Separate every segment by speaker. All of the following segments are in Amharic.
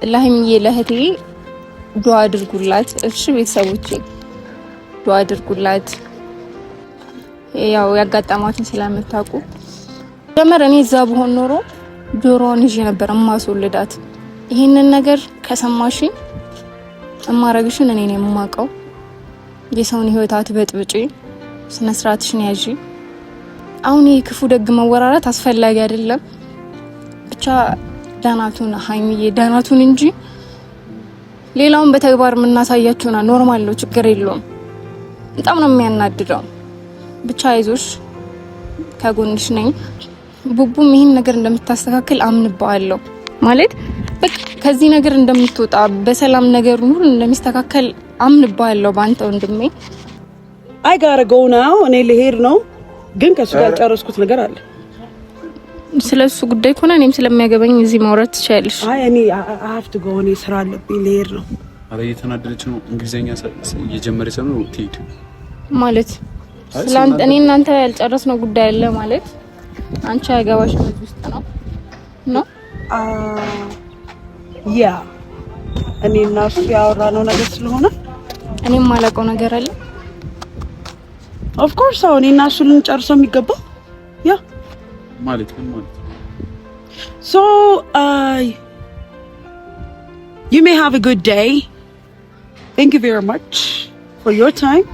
Speaker 1: ለሀይሚዬ ለእህቴ ዱአ አድርጉላት። እሺ ቤተሰቦቼ ዱአ አድርጉላት። ያው ያጋጠማትን ስለምታውቁ ጀመረ እኔ እዛ ብሆን ኖሮ ጆሮውን ይዤ ነበር ማስወልዳት። ይሄንን ነገር ከሰማሽኝ እማረግሽን እኔ ነኝ የማውቀው። የሰውን ህይወት አትበጥብጪ፣ ስነ ስርዓትሽን ያዢ። አሁን ይሄ ክፉ ደግ መወራራት አስፈላጊ አይደለም። ብቻ ዳናቱን ሀይሚዬ ዳናቱን እንጂ ሌላውን በተግባር የምናሳያችሁና ኖርማል ነው፣ ችግር የለውም። በጣም ነው የሚያናድደው። ብቻ አይዞሽ፣ ከጎንሽ ነኝ። ቡቡም ይሄን ነገር እንደምታስተካክል አምንባለሁ። ማለት በቃ ከዚህ ነገር እንደምትወጣ በሰላም ነገር ሁሉ እንደሚስተካከል አምንባለሁ ባንተ ወንድሜ።
Speaker 2: አይ ጋር ጎ ናው እኔ ልሄድ ነው፣ ግን ከሱ ጋር ጨረስኩት ነገር አለ።
Speaker 1: ስለሱ ጉዳይ ከሆነ እኔም ስለሚያገባኝ እዚህ ማውራት ትችያለሽ።
Speaker 2: አይ እኔ አይ ቱ ጎ እኔ ስራ አለብኝ ልሄድ ነው።
Speaker 3: አረ እየተናደደች ነው። እንግሊዘኛ እየጀመረች ነው ትሄድ
Speaker 1: ማለት ስላንተ እኔ እናንተ ያልጨረስነው ጉዳይ አለ ማለት አንቺ ያገባሽ ነው ውስጥ ነው
Speaker 2: ያ እኔ እና እሱ ያወራነው ነገር ስለሆነ
Speaker 1: እኔም ማለቀው ነገር አለ።
Speaker 2: ኦፍ ኮርስ አሁን እኔ እና እሱ ልንጨርሰው የሚገባው ያ
Speaker 3: ማለት ምን ማለት
Speaker 2: so you may have a good day. Thank you very much for your time.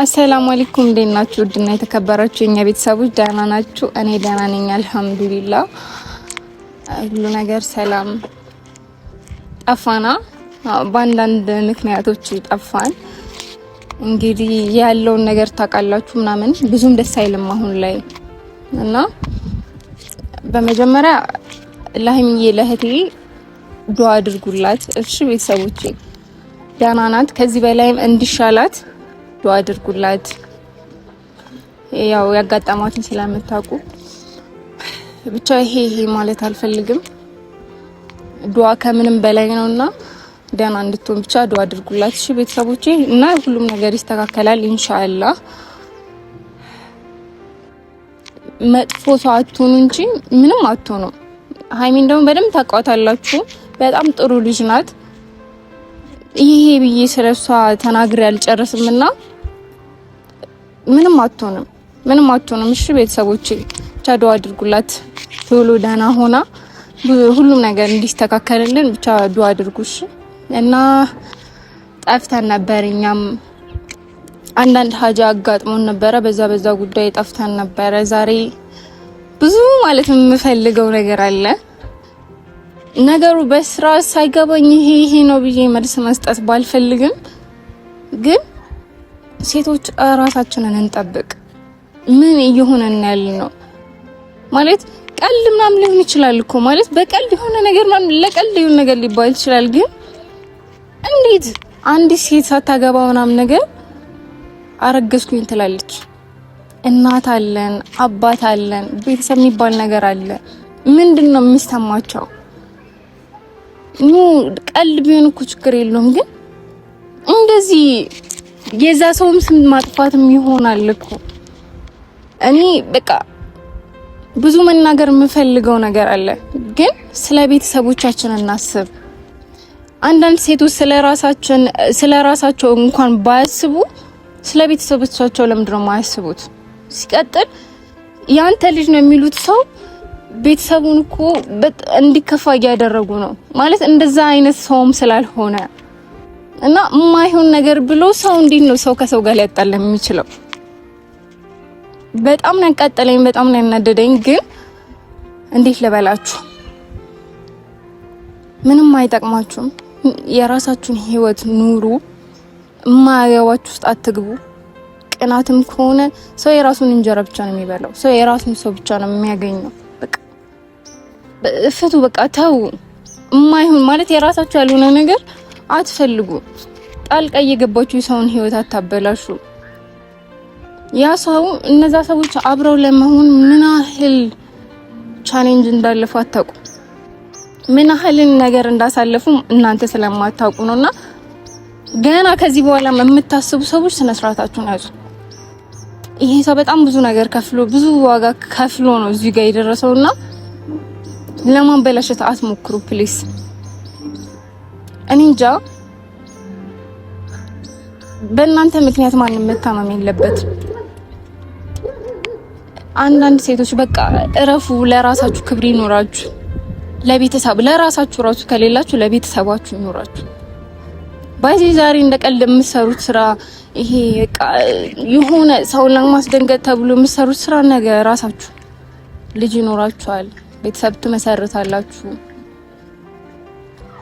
Speaker 1: አሰላሙ አለይኩም እንዴት ናችሁ? ውድና የተከበራችሁ የኛ ቤተሰቦች ደህና ናችሁ? እኔ ደህና ነኝ አልሐምዱሊላህ። ሁሉ ነገር ሰላም። ጠፋና በአንዳንድ ምክንያቶች ጠፋን። እንግዲህ ያለውን ነገር ታውቃላችሁ ምናምን ብዙም ደስ አይልም አሁን ላይ እና በመጀመሪያ ለሀይሚዬ ለእህቴ ዱአ አድርጉላት። እሺ ቤተሰቦቼ ደህና ናት። ከዚህ በላይም እንዲሻላት ዱአ አድርጉላት። ያው ያጋጠማትን ስለምታውቁ ብቻ ይሄ ማለት አልፈልግም። ዱአ ከምንም በላይ ነውና ደህና እንድትሆን ብቻ ዱአ አድርጉላት። እሺ ቤተሰቦቼ እና ሁሉም ነገር ይስተካከላል ኢንሻአላህ። መጥፎ ሰው አትሆኑ እንጂ ምንም አትሆኑ። ሀይሚን ደግሞ በደንብ ታውቃታላችሁ። በጣም ጥሩ ልጅ ናት። ይሄ ብዬ ስለሷ ተናግሬ አልጨርስምና ምንም አትሆንም። እሺ ቤተሰቦቼ ብቻ ዱአ አድርጉላት ቶሎ ደህና ሆና ሁሉም ነገር እንዲስተካከልልን ብቻ ዱአ አድርጉሽ። እና ጠፍተን ነበር፣ እኛም አንዳንድ ሀጃ አጋጥሞን ነበረ። በዛ ጉዳይ ጠፍተን ነበረ። ዛሬ ብዙ ማለት የምፈልገው ነገር አለ። ነገሩ በስራ ሳይገባኝ ይሄ ነው ብዬ መልስ መስጠት ባልፈልግም ግን ሴቶች ራሳችንን እንጠብቅ። ምን እየሆነን ያለ ነው ማለት ቀልድ ምናምን ሊሆን ይችላል እኮ ማለት በቀልድ የሆነ ነገር ምናምን ለቀልድ የሆነ ነገር ሊባል ይችላል። ግን እንዴት አንድ ሴት ሳታገባ ምናምን ነገር አረገዝኩኝ ትላለች? እናት አለን፣ አባት አለን፣ ቤተሰብ የሚባል ነገር አለ። ምንድነው የሚሰማቸው? ቀልድ ቢሆን እኮ ችግር የለውም። ግን እንደዚህ የዛ ሰውም ስም ማጥፋትም ይሆናል እኮ። እኔ በቃ ብዙ መናገር የምፈልገው ነገር አለ፣ ግን ስለ ቤተሰቦቻችን እናስብ። አንዳንድ ሴቶች ስለራሳቸው እንኳን ባያስቡ ስለ ቤተሰቦቻቸው ለምንድን ነው የማያስቡት? ሲቀጥል ያንተ ልጅ ነው የሚሉት ሰው ቤተሰቡን እኮ እንዲከፋ እያደረጉ ነው ማለት እንደዛ አይነት ሰውም ስላልሆነ እና የማይሆን ነገር ብሎ ሰው እንዴት ነው ሰው ከሰው ጋር ሊያጣላ የሚችለው? በጣም ነው ያቃጠለኝ፣ በጣም ነው ያናደደኝ። ግን እንዴት ልበላችሁ፣ ምንም አይጠቅማችሁም። የራሳችሁን ህይወት ኑሩ፣ የማያገባችሁ ውስጥ አትግቡ። ቅናትም ከሆነ ሰው የራሱን እንጀራ ብቻ ነው የሚበላው፣ ሰው የራሱን ሰው ብቻ ነው የሚያገኘው። በቃ ፍቱ፣ በቃ ተው። የማይሆን ማለት የራሳችሁ ያልሆነ ነገር አትፈልጉ። ጣልቃ እየገባችሁ የሰውን ህይወት አታበላሹ። ያ ሰው እነዛ ሰዎች አብረው ለመሆን ምን ያህል ቻሌንጅ እንዳለፉ አታውቁ፣ ምን ያህል ነገር እንዳሳለፉ እናንተ ስለማታውቁ ነውና ገና ከዚህ በኋላ የምታስቡ ሰዎች ስነ ስርዓታችሁን ያዙ። ይሄ ሰው በጣም ብዙ ነገር ከፍሎ ብዙ ዋጋ ከፍሎ ነው እዚህ ጋር የደረሰውና ለማበላሸት አትሞክሩ ፕሊስ። እኔ እንጃ በእናንተ ምክንያት ማንም መታመም የለበት። አንዳንድ ሴቶች በቃ እረፉ፣ ለራሳችሁ ክብር ይኖራችሁ፣ ለቤተሰብ ለራሳችሁ ራሱ ከሌላችሁ ለቤተሰባችሁ ይኖራችሁ። ባይዚ ዛሬ እንደቀልድ የምትሰሩት ስራ ይሄ በቃ የሆነ ሰው ለማስደንገጥ ተብሎ የምትሰሩት ስራ ነገ ራሳችሁ ልጅ ይኖራችኋል፣ ቤተሰብ ትመሰርታላችሁ።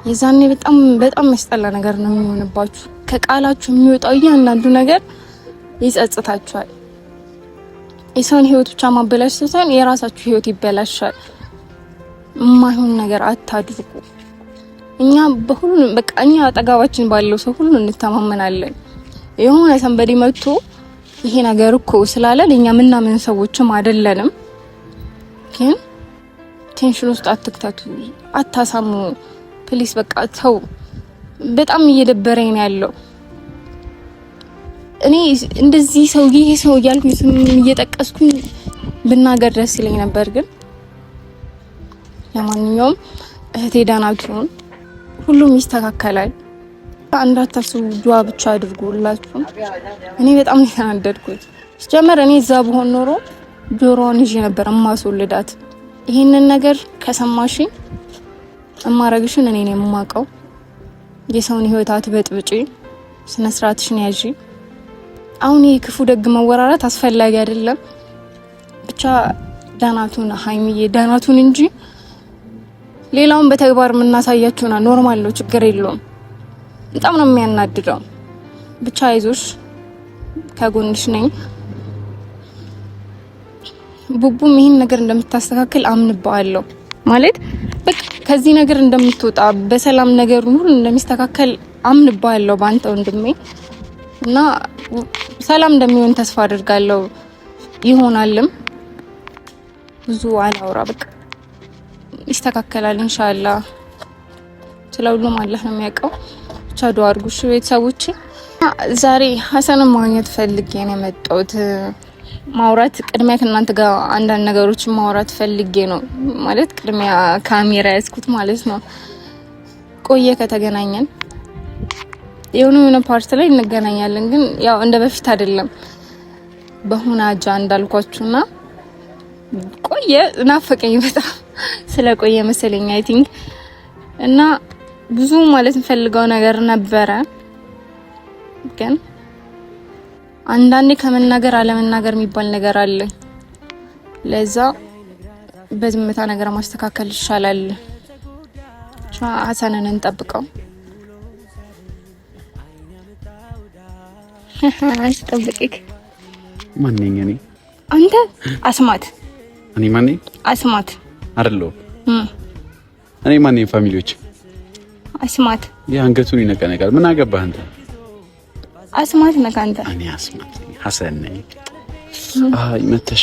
Speaker 1: የዛኔ በጣም የሚያስጠላ ነገር ነው የሚሆንባችሁ። ከቃላችሁ የሚወጣው እያንዳንዱ ነገር ይጸጽታችኋል። የሰውን ህይወት ብቻ ማበላሸት ሳይሆን የራሳችሁ ህይወት ይበላሻል። የማይሆን ነገር አታድርጉ። እኛ በሁሉም በቃ እኛ አጠገባችን ባለው ሰው ሁሉ እንተማመናለን። የሆነ ሰንበዲ መጥቶ ይሄ ነገር እኮ ስላለን እኛ ምናምን ሰዎችም አይደለንም። ግን ቴንሽን ውስጥ አትክተቱ፣ አታሳሙ ፕሊስ። በቃ ተው። በጣም እየደበረኝ ነው ያለው። እኔ እንደዚህ ሰው ይሄ ሰው እያልኩኝ ስም እየጠቀስኩኝ ብናገር ደስ ይለኝ ነበር። ግን ለማንኛውም እህቴ ደህና ትሁን፣ ሁሉም ይስተካከላል። እንዳታስቡ፣ ዱአ ብቻ አድርጉላችሁ። እኔ በጣም የተናደድኩት ሲጀመር እኔ እዛ ብሆን ኖሮ ጆሮዋን ይዤ ነበር እማስወልዳት። ይሄንን ነገር ከሰማሽኝ እማረግሽን እኔ ነኝ የማውቀው። የሰውን ህይወት አትበጥብጪ፣ ስነ ስርዓትሽን ያዢ። አሁን ይሄ ክፉ ደግ መወራራት አስፈላጊ አይደለም። ብቻ ዳናቱን ሃይሚዬ ዳናቱን እንጂ ሌላውን በተግባር የምናሳያችሁና ኖርማል ነው፣ ችግር የለውም። በጣም ነው የሚያናድደው። ብቻ አይዞሽ፣ ከጎንሽ ነኝ። ቡቡም ይሄን ነገር እንደምታስተካክል አምንባለሁ። ማለት በቃ ከዚህ ነገር እንደምትወጣ በሰላም ነገር ሁሉ እንደሚስተካከል አምንባለሁ ባንተ ወንድሜ እና ሰላም እንደሚሆን ተስፋ አድርጋለሁ። ይሆናልም። ብዙ አላውራ፣ በቃ ይስተካከላል ኢንሻአላህ። ስለሁሉም አላህ ነው የሚያውቀው። ብቻ ዱአ አድርጉ ቤተሰቦቼ። ዛሬ ሀሰንን ማግኘት ፈልጌ ነው የመጣሁት። ማውራት ቅድሚያ ከእናንተ ጋር አንዳንድ ነገሮችን ማውራት ፈልጌ ነው። ማለት ቅድሚያ ካሜራ ያዝኩት ማለት ነው። ቆየ ከተገናኘን የሆነ ፓርት ላይ እንገናኛለን፣ ግን ያው እንደ በፊት አይደለም። በሆነ አጃ እንዳልኳችሁና ቆየ፣ ናፈቀኝ በጣም ስለቆየ መሰለኝ አይ ቲንክ። እና ብዙ ማለት እንፈልገው ነገር ነበረ፣ ግን አንዳንዴ ከመናገር አለመናገር የሚባል ነገር አለ። ለዛ በዝምታ ነገር ማስተካከል ይሻላል። ሀሰንን እንጠብቀው። አስጠብቅክ።
Speaker 3: ማን ነኝ እኔ?
Speaker 1: አንተ አስማት።
Speaker 3: እኔ ማን ነኝ?
Speaker 1: አስማት
Speaker 3: አይደለሁ። እኔ ማን ነኝ? ፋሚሊዎች
Speaker 1: አስማት።
Speaker 3: አንገቱን ይነቀነቃል። ምን አገባህ አንተ?
Speaker 1: አስማት ነህ አንተ።
Speaker 3: እኔ አስማት ነኝ፣ ሀሰን ነኝ። አይ መተሽ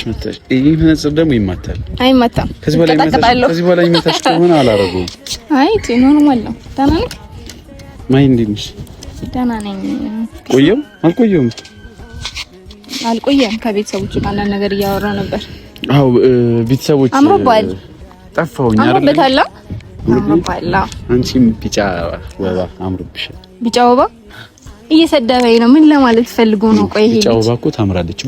Speaker 3: ይሄ መነጽር ደግሞ ይማታል።
Speaker 1: አይማታም።
Speaker 3: ከዚህ በላይ ይመታሽ ከሆነ አላረገውም።
Speaker 1: አይ ኖርማል ነው። ደህና ነኝ።
Speaker 3: ማይ እንዴት ነሽ?
Speaker 1: ደህና ነኝ። አልቆየም። ከቤተሰቦች ጋር አንዳንድ ነገር እያወራሁ ነበር።
Speaker 3: አው ቤተሰቦች
Speaker 1: አምሮባል።
Speaker 3: ጠፋሁኝ አይደል?
Speaker 1: አምሮባል።
Speaker 3: አንቺም ቢጫ ወባ አምሮብሻል።
Speaker 1: ቢጫ ወባ እየሰደበኝ ነው። ምን ለማለት ፈልጎ ነው? ቆይ ይሄ
Speaker 3: ቢጫ ወባ እኮ ታምራለች።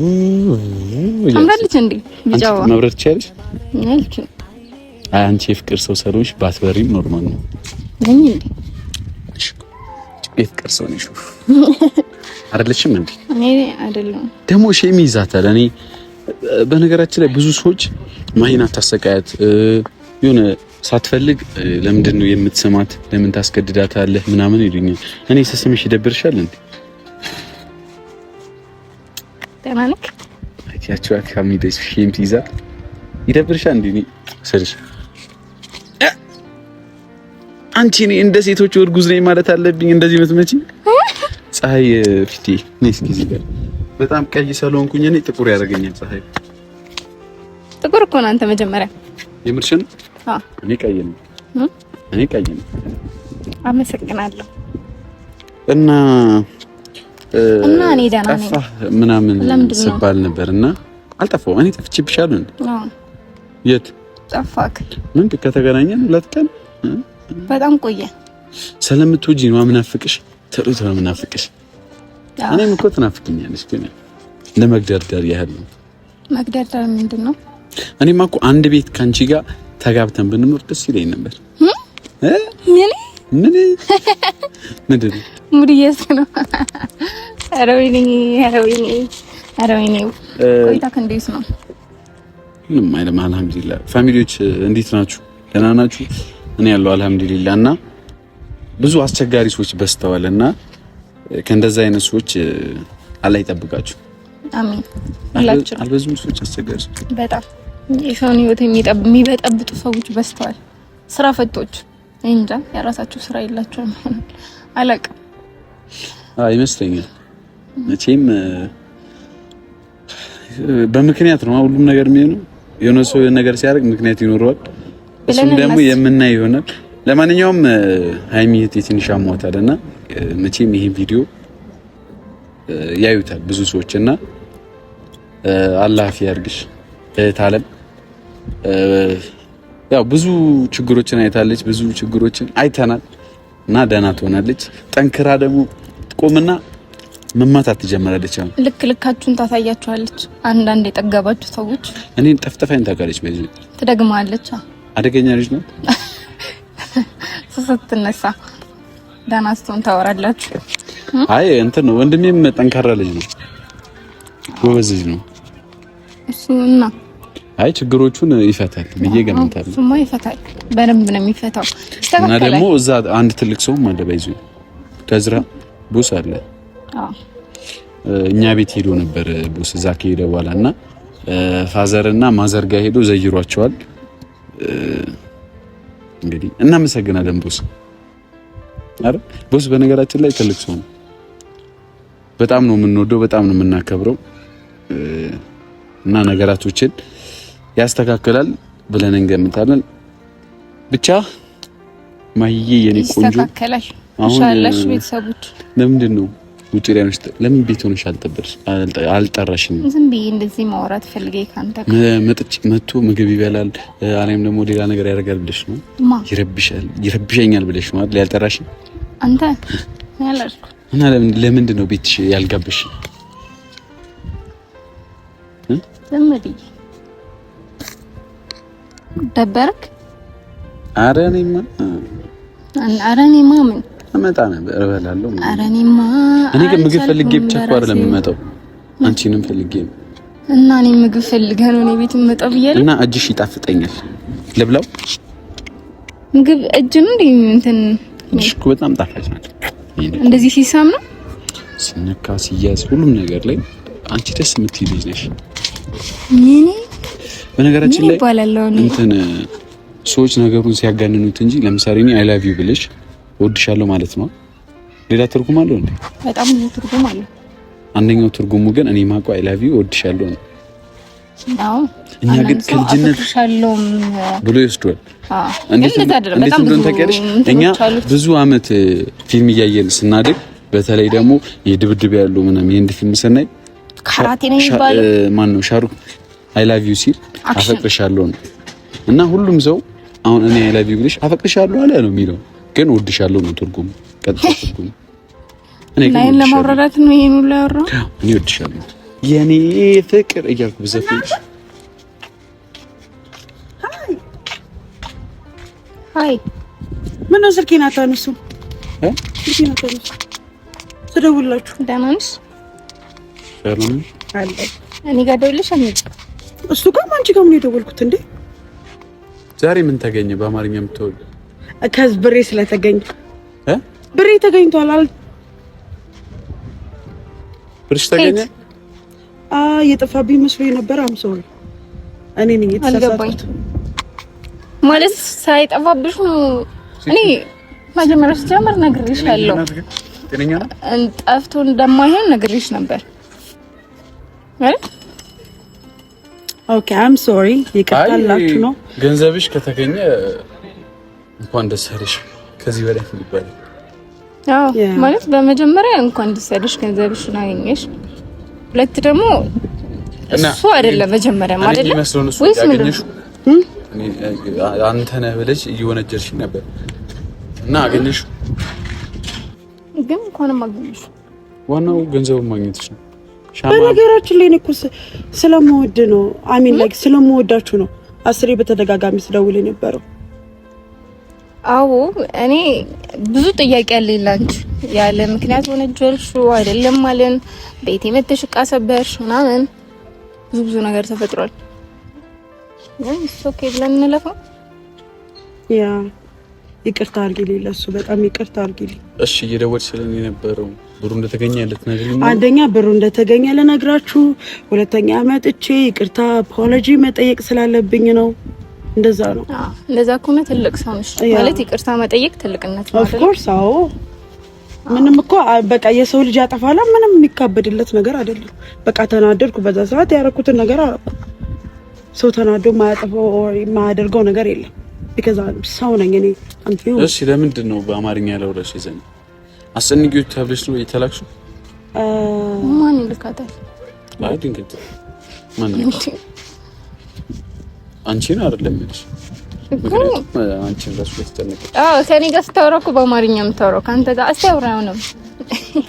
Speaker 1: ታምራለች እንዴ? ቢጫ ወባ
Speaker 3: መብረት ትችያለሽ?
Speaker 1: ነልኪ
Speaker 3: አንቺ የፍቅር ሰው ሰሎሽ ባትበሪም ኖርማል ነው።
Speaker 1: ነኝ እንዴ?
Speaker 3: የፍቅር ሰው ነሽ አይደለሽም እንዴ?
Speaker 1: እኔ አይደለም።
Speaker 3: ደግሞ ሼም ይዛታል። እኔ በነገራችን ላይ ብዙ ሰዎች ማሂን አታሰቃያት፣ የሆነ ሳትፈልግ ለምንድን ነው የምትሰማት? ለምን ታስገድዳታለህ? ምናምን ይሉኛል። እኔ ስስምሽ ይደብርሻል እንዴ?
Speaker 1: ደህና ነኝ።
Speaker 3: አይያችሁ አካሚደሽ ሼም ይዛት ይደብርሻል እንዴ? እኔ ስልሽ አንቺ እኔ እንደ ሴቶች እርጉዝ ነኝ ማለት አለብኝ እንደዚህ ምትመጪ? ፀሐይ ፊቴ ነይ እስኪ እዚህ ጋር በጣም ቀይ ስለሆንኩኝ እኔ ጥቁር ያደርገኛል ፀሐይ።
Speaker 1: ጥቁር እኮ ነው አንተ መጀመሪያ።
Speaker 3: የምርሽን?
Speaker 1: አዎ
Speaker 3: እኔ ቀይ ነኝ። እኔ ቀይ ነኝ።
Speaker 1: አመሰግናለሁ።
Speaker 3: እና
Speaker 1: እኔ ደህና ነኝ
Speaker 3: ምናምን ስባል ነበርና አልጠፋሁም። እኔ ጠፍቼብሻለሁ እንዴ?
Speaker 1: አዎ።
Speaker 3: የት?
Speaker 1: ጠፋክ?
Speaker 3: ምን ከተገናኘን 2 ቀን
Speaker 1: በጣም ቆየ።
Speaker 3: ስለምትወጂ ነው ምናፍቅሽ፣ ቶሎ ምናፍቅሽ። እኔም እኮ ትናፍቅኛለሽ፣ ግን ለመግደርደር ያህል ነው።
Speaker 1: መግደርደር ምንድነው?
Speaker 3: እኔማ እኮ አንድ ቤት ካንቺ ጋር ተጋብተን ብንኖር ደስ ይለኝ ነበር። ምን ምንድን ነው?
Speaker 1: ሙዲየስ ነው። ኧረ ወይኔ ቆይታ እንዴት ነው?
Speaker 3: ምንም አይደለም፣ አልሐምዱሊላህ። ፋሚሊዎች እንዴት ናችሁ? ደህና ናችሁ? እኔ ያለው አልሐምዱሊላህ። እና ብዙ አስቸጋሪ ሰዎች በስተዋልና ከእንደዛ አይነት ሰዎች አላህ ይጠብቃችሁ።
Speaker 1: አሜን። ሁላችንም
Speaker 3: አልበዙም ሰዎች አስቸጋሪ ሰዎች
Speaker 1: በጣም የሰውን ህይወት የሚበጠብጡ ሰዎች በስተዋል። ስራ ፈቶች እንጃ የራሳቸው ስራ የላቸውም አላውቅም።
Speaker 3: ይመስለኛል መቼም በምክንያት ነው ሁሉም ነገር የሚሆነው። የሆነ ሰው ነገር ሲያደርግ ምክንያት ይኖረዋል። እሱም ደግሞ የምናይ ይሆናል። ለማንኛውም ሃይሚ ትንሽ አሟታልና መቼም ይሄ ቪዲዮ ያዩታል ብዙ ሰዎችና አላህ ያርግሽ እህት አለም። ያው ብዙ ችግሮችን አይታለች፣ ብዙ ችግሮችን አይተናል እና ደህና ትሆናለች። ጠንክራ ደግሞ ቆምና መማታት ትጀምራለች። አሁን
Speaker 1: ልካችሁን ታሳያችኋለች። አንዳንድ የጠገባችሁ ሰዎች
Speaker 3: እኔን ጠፍጠፋኝ ታውቃለች፣ በዚህ
Speaker 1: ትደግማለች።
Speaker 3: አደገኛ ልጅ ነው።
Speaker 1: ስትነሳ ደህና ስትሆን ታወራላችሁ።
Speaker 3: አይ እንትን ነው፣ ወንድሜም ጠንካራ ልጅ ነው፣ ጎበዝ ልጅ ነው
Speaker 1: እሱና
Speaker 3: አይ ችግሮቹን ይፈታል ብዬ ገምታለሁ።
Speaker 1: እሱማ ይፈታል፣ በደንብ ነው የሚፈታው።
Speaker 3: እና ደግሞ እዛ አንድ ትልቅ ሰው አለ፣ ባይዙ ከዝራ ቦስ አለ። እኛ ቤት ሄዶ ነበር ቦስ እዛ ከሄደ በኋላ እና ፋዘርና ማዘር ጋር ሄዶ ዘይሯቸዋል። እንግዲህ እናመሰግናለን ቦስ። አረ ቦስ በነገራችን ላይ ትልቅ ሰው ነው። በጣም ነው የምንወደው፣ በጣም ነው የምናከብረው እና ነገራቶችን ያስተካክላል ብለን እንገምታለን። ብቻ ማይዬ የኔ ቆንጆ
Speaker 1: ይስተካከላል ኢንሻአላህ። ቤተሰቦች ለምንድን ነው
Speaker 3: ውጪ ላይ ነሽ? ለምን ቤት ሆነሽ አልጠራሽኝ?
Speaker 1: ዝም ብዬ እንደዚህ ማውራት ፈልጌ ካንተ
Speaker 3: መጥቶ ምግብ ይበላል አለም ደግሞ ሌላ ነገር ያደርጋል ብለሽ ነው? ይረብሸኛል ብለሽ ነው አይደል ያልጠራሽኝ?
Speaker 1: አንተ ያላልኩ
Speaker 3: እና ለምንድን ነው ቤትሽ ያልጋበሽ?
Speaker 1: ዝም ብዬ ደበርክ?
Speaker 3: ኧረ እኔማ
Speaker 1: ምን
Speaker 3: አመጣ ነበር እበላለሁ።
Speaker 1: ኧረ እኔማ
Speaker 3: እኔ ግን ምግብ ፈልጌ ብቻ እኮ አይደለም የምመጣው፣ አንቺንም ፈልጌ ነው።
Speaker 1: እና እኔ ምግብ ፈልጌ ነው እኔ ቤት የምመጣው ብያለሁ።
Speaker 3: እና እጅሽ ይጣፍጠኛል፣ ልብላው።
Speaker 1: ምግብ እጅ ነው እንዴ? እንትን
Speaker 3: እጅሽ እኮ በጣም ጣፋጭ ናት።
Speaker 1: እንደዚህ ሲሳም ነው
Speaker 3: ሲነካ ሲያዝ ሁሉም ነገር ላይ አንቺ ደስ የምትይ ልጅ ነሽ።
Speaker 1: ምን
Speaker 3: በነገራችን ላይ እንትን ሰዎች ነገሩን ሲያጋንኑት እንጂ ለምሳሌ እኔ አይ ላቭ ዩ ብለሽ እወድሻለሁ ማለት ነው። ሌላ ትርጉም አለው እንዴ?
Speaker 1: በጣም ብዙ ትርጉም አለው።
Speaker 3: አንደኛው ትርጉሙ ግን እኔ ማውቀው አይ ላቭ ዩ እወድሻለሁ ነው።
Speaker 1: አዎ
Speaker 3: እኛ ግን ከልጅነት ብሎ ይወስዷል። እንዴት እንደሆነ ታውቂያለሽ? እኛ ብዙ አመት ፊልም እያየን ስናድግ፣ በተለይ ደግሞ የድብድብ ያለው ምናምን የህንድ ፊልም ስናይ
Speaker 1: ካራቴ ነው የሚባለው።
Speaker 3: ማን ነው ሻሩክ አይ ላቭ ዩ ሲል አፈቅርሻለሁ ነው። እና ሁሉም ሰው አሁን እኔ አይ ላቭ ዩ ብለሽ አፈቅርሻለሁ አለ ነው የሚለው፣ ግን እወድሻለሁ ነው ትርጉሙ፣ ቀጥታ ትርጉሙ። እኔ ግን
Speaker 1: ለማውራራት ነው ይሄን ሁሉ ያወራው።
Speaker 3: እኔ እወድሻለሁ የኔ ፍቅር እያልኩ ብዘፍንሽ።
Speaker 1: ሃይ
Speaker 2: ምን ነው ስልኬን አታነሱ? ስልኬን አታነሱ? ስደውልላችሁ
Speaker 1: ደህና ነሽ?
Speaker 3: ሰላም
Speaker 2: አለ።
Speaker 1: እኔ ጋር ደውልሽ አንቺ?
Speaker 2: እሱ ጋር አንቺ ጋር ምን የደወልኩት እንዴ?
Speaker 3: ዛሬ ምን ተገኘ? በአማርኛ የምትወል
Speaker 2: ከዚህ ብሬ ስለተገኘ ብሬ ተገኝቷል አል
Speaker 3: ብርሽ ተገኘ?
Speaker 2: የጠፋብኝ መስሎኝ ነበር። አምሶሪ እኔ ነኝ የተሳሳትኩት።
Speaker 1: ማለት ሳይጠፋብሽ ነው። እኔ መጀመሪያ ስጀምር ነግሬሻለሁ፣ ጠፍቶ እንደማይሆን ነግሬሽ ነበር አይደል?
Speaker 2: ኦኬ አም ሶሪ። ይቀጥላችሁ ነው።
Speaker 3: ገንዘብሽ ከተገኘ እንኳን ደስ አለሽ። ከዚህ በላይ ይባላል?
Speaker 1: አዎ ማለት በመጀመሪያ እንኳን ደስ አለሽ ገንዘብሽን አገኘሽ። ሁለት ደግሞ እሱ አይደለም መጀመሪያ ማለት ነው ወይስ ምንድን ነው?
Speaker 3: አንተ ነህ ብለሽ እየወነጀልሽ ነበር እና አገኘሽ።
Speaker 1: ግን እንኳንም አገኘሽ።
Speaker 3: ዋናው ገንዘብ ማግኘትሽ ነው።
Speaker 2: በነገራችን ላይ እኮ ስለምወድ ነው አሚን ላይክ ስለምወዳችሁ ነው አስሬ በተደጋጋሚ ስደውል የነበረው።
Speaker 1: አዎ እኔ ብዙ ጥያቄ አለኝ ላንቺ። ያለ ምክንያት ወነጀልሽው አይደለም ማለት ቤቴ መተሽ ዕቃ ሰበርሽ ምናምን ብዙ ነገር ተፈጥሯል። ግን ኦኬ ብለን እንለፈው። ያ ይቅርታ አድርጊልኝ፣ ለሱ በጣም ይቅርታ አድርጊልኝ።
Speaker 3: እሺ እየደወልሽ ስለኔ የነበረው ብሩ እንደተገኘ ልትነግሪኝ?
Speaker 2: አንደኛ ብሩ እንደተገኘ ልነግራችሁ፣ ሁለተኛ መጥቼ ይቅርታ አፖሎጂ መጠየቅ ስላለብኝ ነው። እንደዛ ነው።
Speaker 1: እንደዛ ከሆነ ትልቅ ሰው ነሽ ማለት ይቅርታ መጠየቅ ትልቅነት ነው።
Speaker 2: ኦፍ ኮርስ አዎ። ምንም እኮ በቃ የሰው ልጅ ያጠፋላ ምንም የሚካበድለት ነገር አይደለም። በቃ ተናደድኩ፣ በዛ ሰዓት ያደረኩትን ነገር አደረኩ። ሰው ተናዶ ማያጠፋው የማያደርገው ነገር የለም። because ሰው ነኝ እኔ።
Speaker 3: እሺ ለምንድን ነው በአማርኛ ያለውረሽ ይዘን አስጨንቂው ተብለሽ ነው የተላክሽው?
Speaker 1: ማን ይልካታል?
Speaker 3: አይ ድንገት ማን ነው? አንቺን አይደለም ልጅ አንቺን ራሱ ተጨነቀ።
Speaker 1: ከኔ ጋር ስታወራ እኮ በአማርኛ የምታወራው ካንተ ጋር አስተውራው ነው።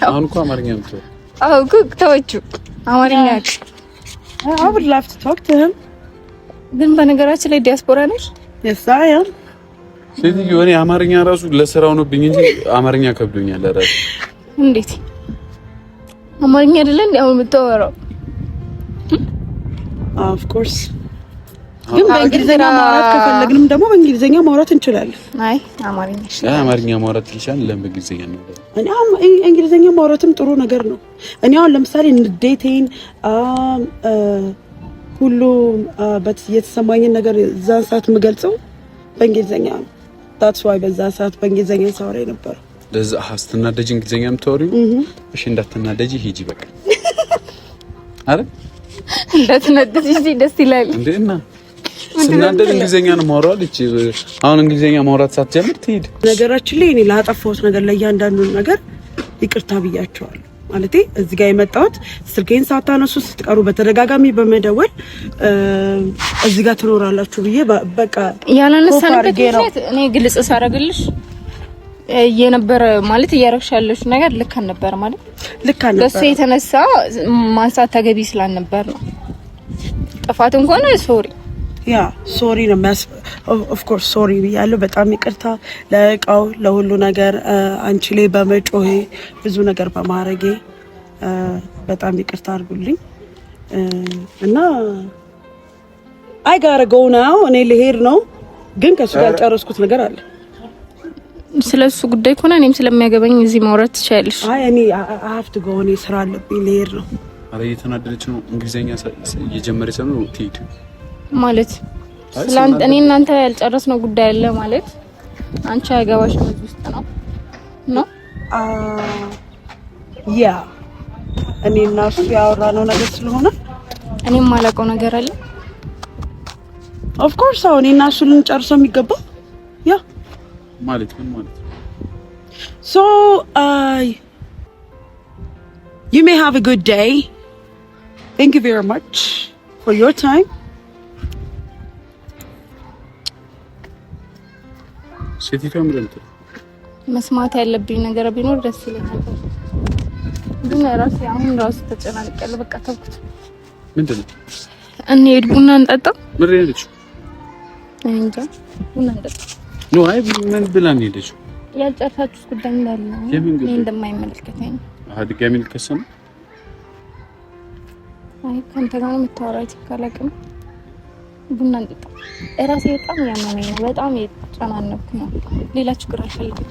Speaker 3: አሁን እኮ አማርኛ የምታወራው
Speaker 1: ጉግ ተወቹ አማርኛ
Speaker 2: I would love to talk to him።
Speaker 1: ግን በነገራችን ላይ ዲያስፖራ ነሽ?
Speaker 2: Yes I am።
Speaker 3: ስለዚህ እኔ አማርኛ ራሱ ለስራው ነው ብኝ እንጂ አማርኛ ከብዶኛል ራሱ።
Speaker 1: እንዴት አማርኛ አይደለ እንዴ አሁን የምታወራው?
Speaker 2: Of course ግን በእንግሊዘኛ ማውራት ከፈለግንም ደግሞ በእንግሊዘኛ ማውራት እንችላለን።
Speaker 1: አይ አማርኛ
Speaker 3: አማርኛ ማውራት ትችላለህ? ለምን በእንግሊዘኛ ነው?
Speaker 2: እኔ እንግሊዘኛ ማውራትም ጥሩ ነገር ነው። እኔ አሁን ለምሳሌ ንዴቴን ሁሉ የተሰማኝን ነገር ዛን ሰዓት የምገልጸው በእንግሊዘኛ ነው። that's why በዛ ሰዓት በእንግሊዘኛ ሳወራ ነበር።
Speaker 3: ለዛ ስትናደጂ እንግሊዘኛ የምታወሪው? እሺ እንዳትናደጂ ሂጂ በቃ። አረ
Speaker 1: እንዳትናደጂ ደስ ይላል እንዴ? እና
Speaker 3: ስናደድ እንግሊዘኛ ነው ማውራው ልጅ። አሁን እንግሊዘኛ ማውራት ሳትጀምር ትሄድ።
Speaker 2: ነገራችን ላይ እኔ ላጠፋሁት ነገር ለእያንዳንዱ ነገር ይቅርታ ብያቸዋለሁ። ማለቴ እዚህ ጋር የመጣሁት ስልኬን ሳታነሱ ስትቀሩ በተደጋጋሚ በመደወል እዚህ ጋር ትኖራላችሁ ብዬ በቃ
Speaker 1: ያላነሳንበት ምክንያት እኔ ግልጽ ሳረግልሽ የነበረ ማለት እያረግሻለሽ ነገር ልክ አልነበረ ማለት
Speaker 2: ልክ አልነበረ።
Speaker 1: በሱ የተነሳ ማንሳት ተገቢ ስላልነበር ነው። ጥፋት እንኳን ሶሪ
Speaker 2: ያ ሶሪ ነው ኦፍ ኮርስ ሶሪ ብያለሁ። በጣም ይቅርታ ለእቃው ለሁሉ ነገር አንቺ ላይ በመጮሄ ብዙ ነገር በማረጌ በጣም ይቅርታ አድርጉልኝ እና አይ ጋር ጎ ናው እኔ ልሄድ ነው። ግን ከሱ ጋር ጨረስኩት ነገር አለ።
Speaker 1: ስለሱ ጉዳይ ከሆነ እኔም ስለሚያገባኝ እዚህ ማውራት ትችያለሽ።
Speaker 2: አይ እኔ አፍት ጎ እኔ ስራ አለብኝ ልሄድ ነው።
Speaker 3: አረ እየተናደደች ነው። እንግሊዘኛ እየጀመረች ነው ትሄድ ማለት ስላንተ
Speaker 1: እኔ እናንተ ያልጨረስነው ጉዳይ አለ ማለት አንቺ አይገባሽም እዚህ ውስጥ ነው
Speaker 2: ያ እኔ እና እሱ ያወራነው ነገር ስለሆነ
Speaker 1: እኔም ማለቀው ነገር አለ።
Speaker 2: ኦፍ ኮርስ አሁን እኔ እና እሱ ልንጨርሰው የሚገባው ያ
Speaker 3: ማለት ምን ማለት
Speaker 2: so you may have a good day. Thank you very much for your time.
Speaker 3: ሴቲቷ ምንድነው
Speaker 1: መስማት ያለብኝ ነገር ቢኖር ደስ ይለኛል። ግን ራሴ አሁን ራሱ ተጨናንቄያለሁ። በቃ ተውኩት።
Speaker 3: ምንድነው
Speaker 1: እንሂድ ቡና እንጠጣ።
Speaker 3: ምን ሄደች?
Speaker 1: እንጃ ቡና እንጠጣ
Speaker 3: ነው። አይ ምን ብላ ነው ሄደች?
Speaker 1: ያልጨረሳችሁት ጉዳይ እንዳለ ነው እኔ እንደማይመለከተኝ።
Speaker 3: ድጋሚ ልከሰም?
Speaker 1: አይ ካንተ ጋር ነው የምታወራው ካላቅም ቡና እንጠጣ። ራሴ በጣም ያመመኝ ነው። በጣም የተጨናነኩ ነው። ሌላ ችግር አልፈልግም።